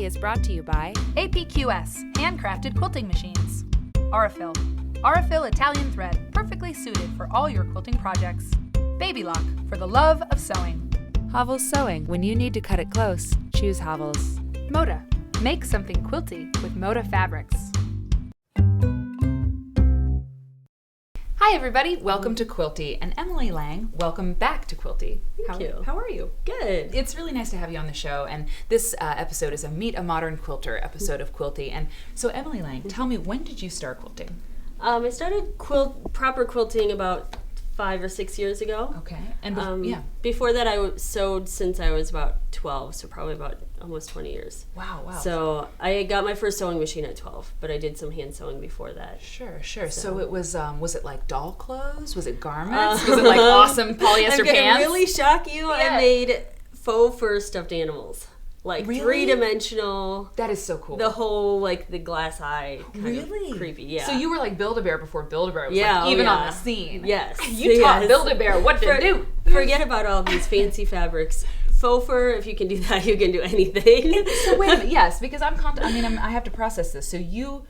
Quilty is brought to you by APQS, handcrafted quilting machines. Aurifil. Aurifil Italian thread, perfectly suited for all your quilting projects. Baby Lock, for the love of sewing. Havel's Sewing. When you need to cut it close, choose Havel's. Moda. Make something quilty with Moda fabrics. Hi everybody, welcome to Quilty, and Emily Lang, welcome back to Quilty. Thank you. How are you? Good. It's really nice to have you on the show, and this episode is a Meet a Modern Quilter episode of Quilty. And so Emily Lang, tell me, when did you start quilting? I started proper quilting about 5 or 6 years ago. Okay. And before that I sewed since I was about 12, so probably about almost 20 years. Wow. So I got my first sewing machine at 12, but I did some hand sewing before that. Sure. So it was it like doll clothes? Was it garments? Was it like awesome polyester I'm gonna pants? really shock you. Yeah. I made faux fur stuffed animals. Like Really? 3-dimensional. That is so cool. The whole, like, the glass eye kind Really? of creepy, yeah. So you were like Build-A-Bear before Build-A-Bear was Yeah, like even on yeah. the scene. Yes. You taught Build-A-Bear what to do. Forget about all these fancy fabrics. Faux fur, if you can do that, you can do anything. So wait a minute, yes, because I have to process this. So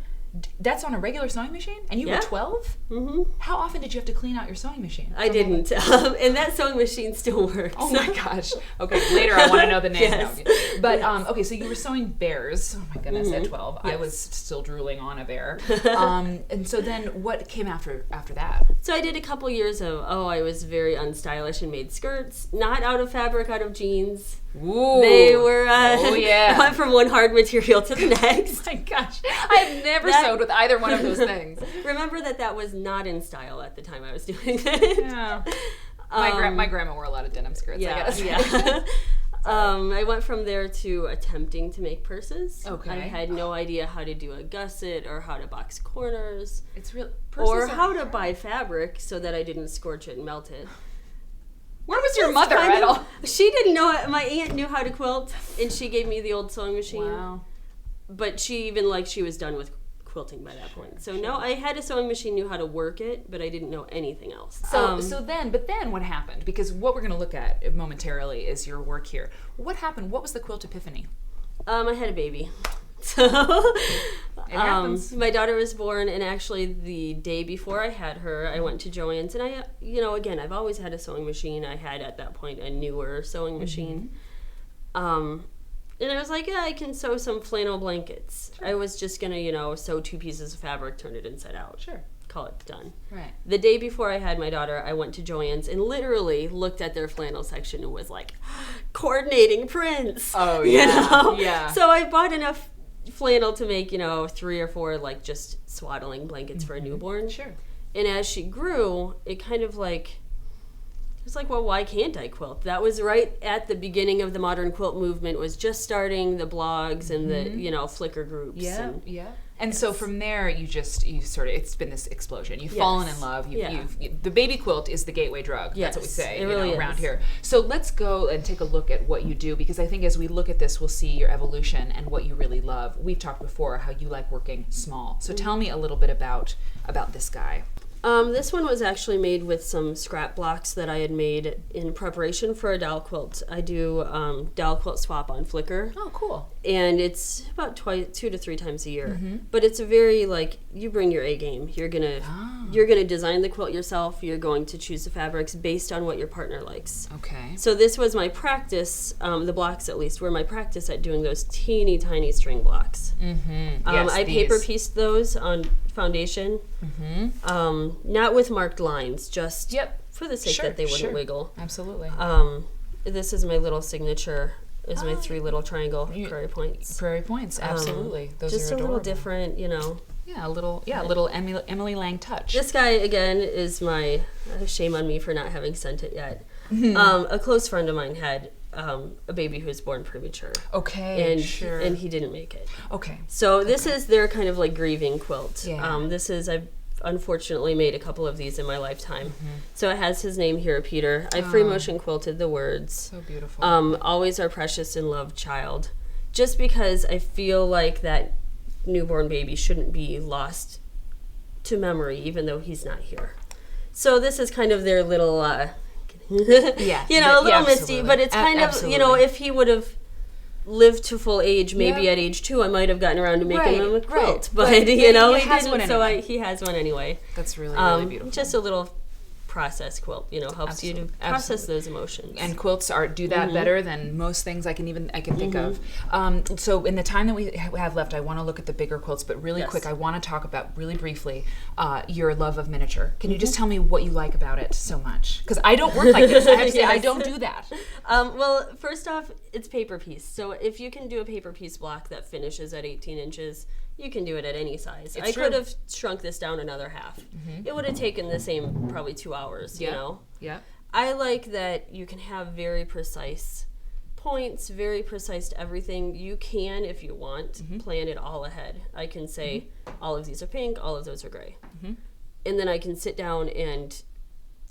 that's on a regular sewing machine? And you were 12? Mm-hmm. How often did you have to clean out your sewing machine? I didn't. And that sewing machine still works. Oh my gosh. Okay, later I want to know the name. Yes. No. But, okay, so you were sewing bears. Oh my goodness, at 12. Yes. I was still drooling on a bear. And so then what came after that? So I did a couple years of, I was very unstylish and made skirts, not out of fabric, out of jeans. Ooh. They were, I went from one hard material to the next. Oh my gosh. I have never sewed with either one of those things. Remember that was not in style at the time I was doing it. Yeah. My grandma wore a lot of denim skirts, I gotta say. Yeah. I went from there to attempting to make purses. Okay. I had no idea how to do a gusset or how to box corners. It's real. Or how to buy fabric so that I didn't scorch it and melt it. Where was your mother at all? She didn't know it. My aunt knew how to quilt, and she gave me the old sewing machine. Wow. But she was done with quilting by that point. So no, I had a sewing machine, knew how to work it, but I didn't know anything else. So then what happened? Because what we're going to look at momentarily is your work here. What happened? What was the quilt epiphany? I had a baby. So it happens. My daughter was born, and actually the day before I had her, I went to Joann's, and again, I've always had a sewing machine. I had at that point a newer sewing machine. And I was like, I can sew some flannel blankets. Sure. I was just gonna, sew 2 pieces of fabric, turn it inside out. Sure. Call it done. Right. The day before I had my daughter, I went to Joann's and literally looked at their flannel section and was like, coordinating prints. Oh, yeah. Yeah. So I bought enough flannel to make, 3 or 4 like just swaddling blankets for a newborn. Sure. And as she grew, it kind of like, it was like, well, why can't I quilt? That was right at the beginning of the modern quilt movement, was just starting the blogs and the, Flickr groups. Yeah. And so from there, it's been this explosion. You've fallen in love. The baby quilt is the gateway drug. Yes, that's what we say it really around is. here. So let's go and take a look at what you do, because I think as we look at this, we'll see your evolution and what you really love. We've talked before how you like working small. So tell me a little bit about this guy. This one was actually made with some scrap blocks that I had made in preparation for a dowel quilt. I do dowel quilt swap on Flickr. Oh, cool. And it's about 2 to 3 times a year. Mm-hmm. But it's a very, you bring your A game. You're gonna design the quilt yourself. You're going to choose the fabrics based on what your partner likes. Okay. So this was my practice, the blocks at least, were my practice at doing those teeny tiny string blocks. Mm-hmm. I paper pieced those on foundation. Mm-hmm. Not with marked lines, just for the sake that they wouldn't wiggle. Absolutely. This is my little signature. Is my 3 little triangle prairie points. Prairie points, absolutely. Those just are a adorable. little different, Yeah, a little Emily Lang touch. This guy again is my shame on me for not having sent it yet. Mm-hmm. A close friend of mine had a baby who was born premature. Okay, and he didn't make it. Okay. So this is their kind of like grieving quilt. Yeah. I've unfortunately made a couple of these in my lifetime. Mm-hmm. So it has his name here, Peter. I free motion quilted the words. So beautiful. Always our precious and loved child. Just because I feel like that newborn baby shouldn't be lost to memory, even though he's not here. So this is kind of their little, a little misty, but it's kind of, if he would have lived to full age, maybe at age 2, I might have gotten around to making him a quilt. But, you know, he has one anyway. So he has one anyway. That's really, really beautiful. Just a little process quilt, you know, helps you to process those emotions. And quilts do that better than most things I can think of. So in the time that we have left, I want to look at the bigger quilts, but really quick, I want to talk about really briefly your love of miniature. Can you just tell me what you like about it so much? Because I don't work like this. I have to say, I don't do that. Well, first off, it's paper piece. So if you can do a paper piece block that finishes at 18 inches, you can do it at any size. I could have shrunk this down another half. It would have taken the same probably 2 hours, you know? Yeah. I like that you can have very precise points, very precise to everything. You can, if you want, plan it all ahead. I can say, all of these are pink, all of those are gray. And then I can sit down and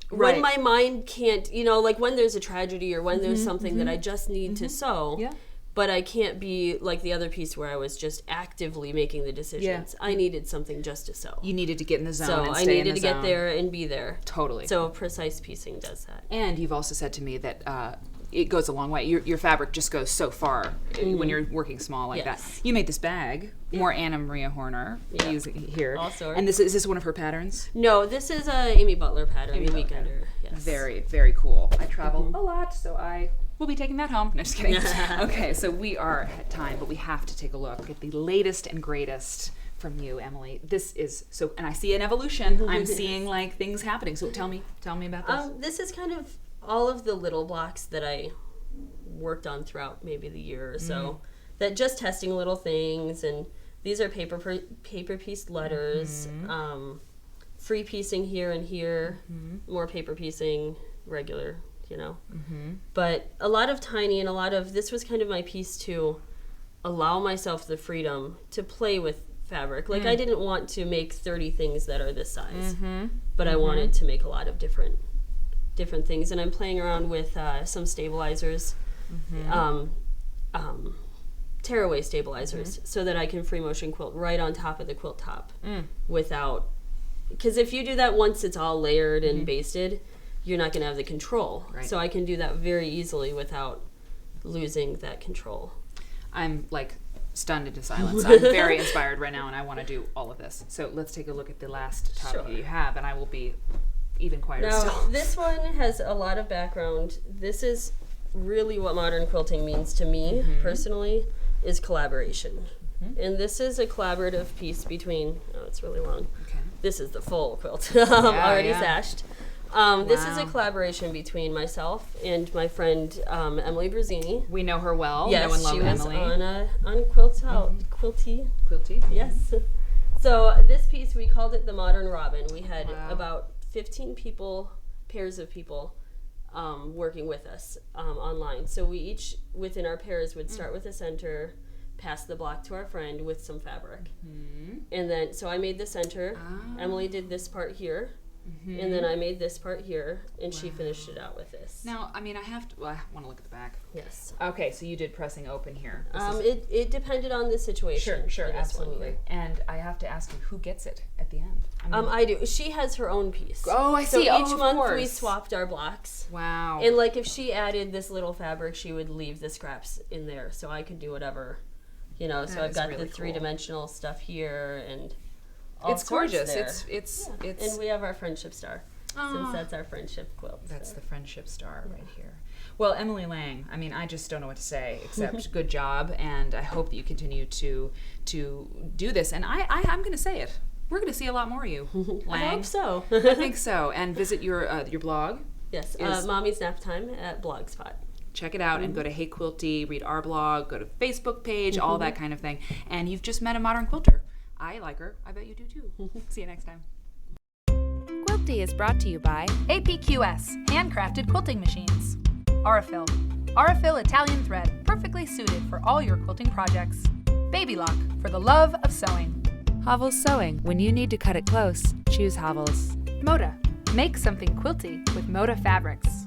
when my mind can't, you know, like when there's a tragedy or when there's something that I just need to sew, but I can't be like the other piece where I was just actively making the decisions. I needed something just to sew. You needed to get in the zone. So and I stay needed in the to zone. get there and be there. Totally. So precise piecing does that. And you've also said to me that it goes a long way. Your fabric just goes so far when you're working small like that. You made this bag, more Anna Maria Horner, using here. All sorts. And is this one of her patterns? No, this is a Amy Butler pattern, the Weekender. Yes. Very, very cool. I travel a lot, so I will be taking that home. No, just kidding. Okay, so we are at time, but we have to take a look at the latest and greatest from you, Emily. This is so, and I see an evolution. I'm seeing like things happening. So tell me about this. This is kind of all of the little blocks that I worked on throughout maybe the year or so. That just testing little things, and these are paper pieced letters, free piecing here and here, more paper piecing, regular, you know. But a lot of tiny, and a lot of, this was kind of my piece to allow myself the freedom to play with fabric. Like I didn't want to make 30 things that are this size, but I wanted to make a lot of different things. And I'm playing around with some stabilizers, tearaway stabilizers, so that I can free motion quilt right on top of the quilt top without, because if you do that once it's all layered and basted, you're not going to have the control. So I can do that very easily without losing that control. I'm like stunned into silence. I'm very inspired right now, and I want to do all of this. So let's take a look at the last topic you have, and I will be even quieter now, still. This one has a lot of background. This is really what modern quilting means to me personally, is collaboration. And this is a collaborative piece between, it's really long. This is the full quilt, already sashed. This is a collaboration between myself and my friend Emily Bruzzini. We know her well. Yes, know and love she was Emily. on Quilty. Quilty. Yes. So this piece, we called it the Modern Robin. We had about 15 people, pairs of people, working with us online. So we each, within our pairs, would start with a center, pass the block to our friend with some fabric. And then, so I made the center. Emily did this part here. And then I made this part here, and she finished it out with this. Now, I mean, I want to look at the back. Yes. Okay, so you did pressing open here. It depended on the situation. Sure, absolutely. And I have to ask you, who gets it at the end? I do. She has her own piece. Oh, I see. So each month we swapped our blocks. Wow. And like if she added this little fabric, she would leave the scraps in there, so I could do whatever, you know. So I've got really the three-dimensional stuff here, and it's gorgeous. There. It's and we have our friendship star, since that's our friendship quilt. That's the friendship star right here. Well, Emily Lang, I mean, I just don't know what to say except good job, and I hope that you continue to do this. And I'm going to say it. We're going to see a lot more of you, Lang. I hope so. I think so. And visit your blog. Yes, Mommy's Nap Time at Blogspot. Check it out and go to Hey Quilty, read our blog, go to Facebook page, all that kind of thing. And you've just met a modern quilter. I like her. I bet you do too. See you next time. Quilty is brought to you by APQS, handcrafted quilting machines. Aurifil Italian thread, perfectly suited for all your quilting projects. Baby Lock, for the love of sewing. Havel's Sewing. When you need to cut it close, choose Havel's. Moda, make something quilty with Moda fabrics.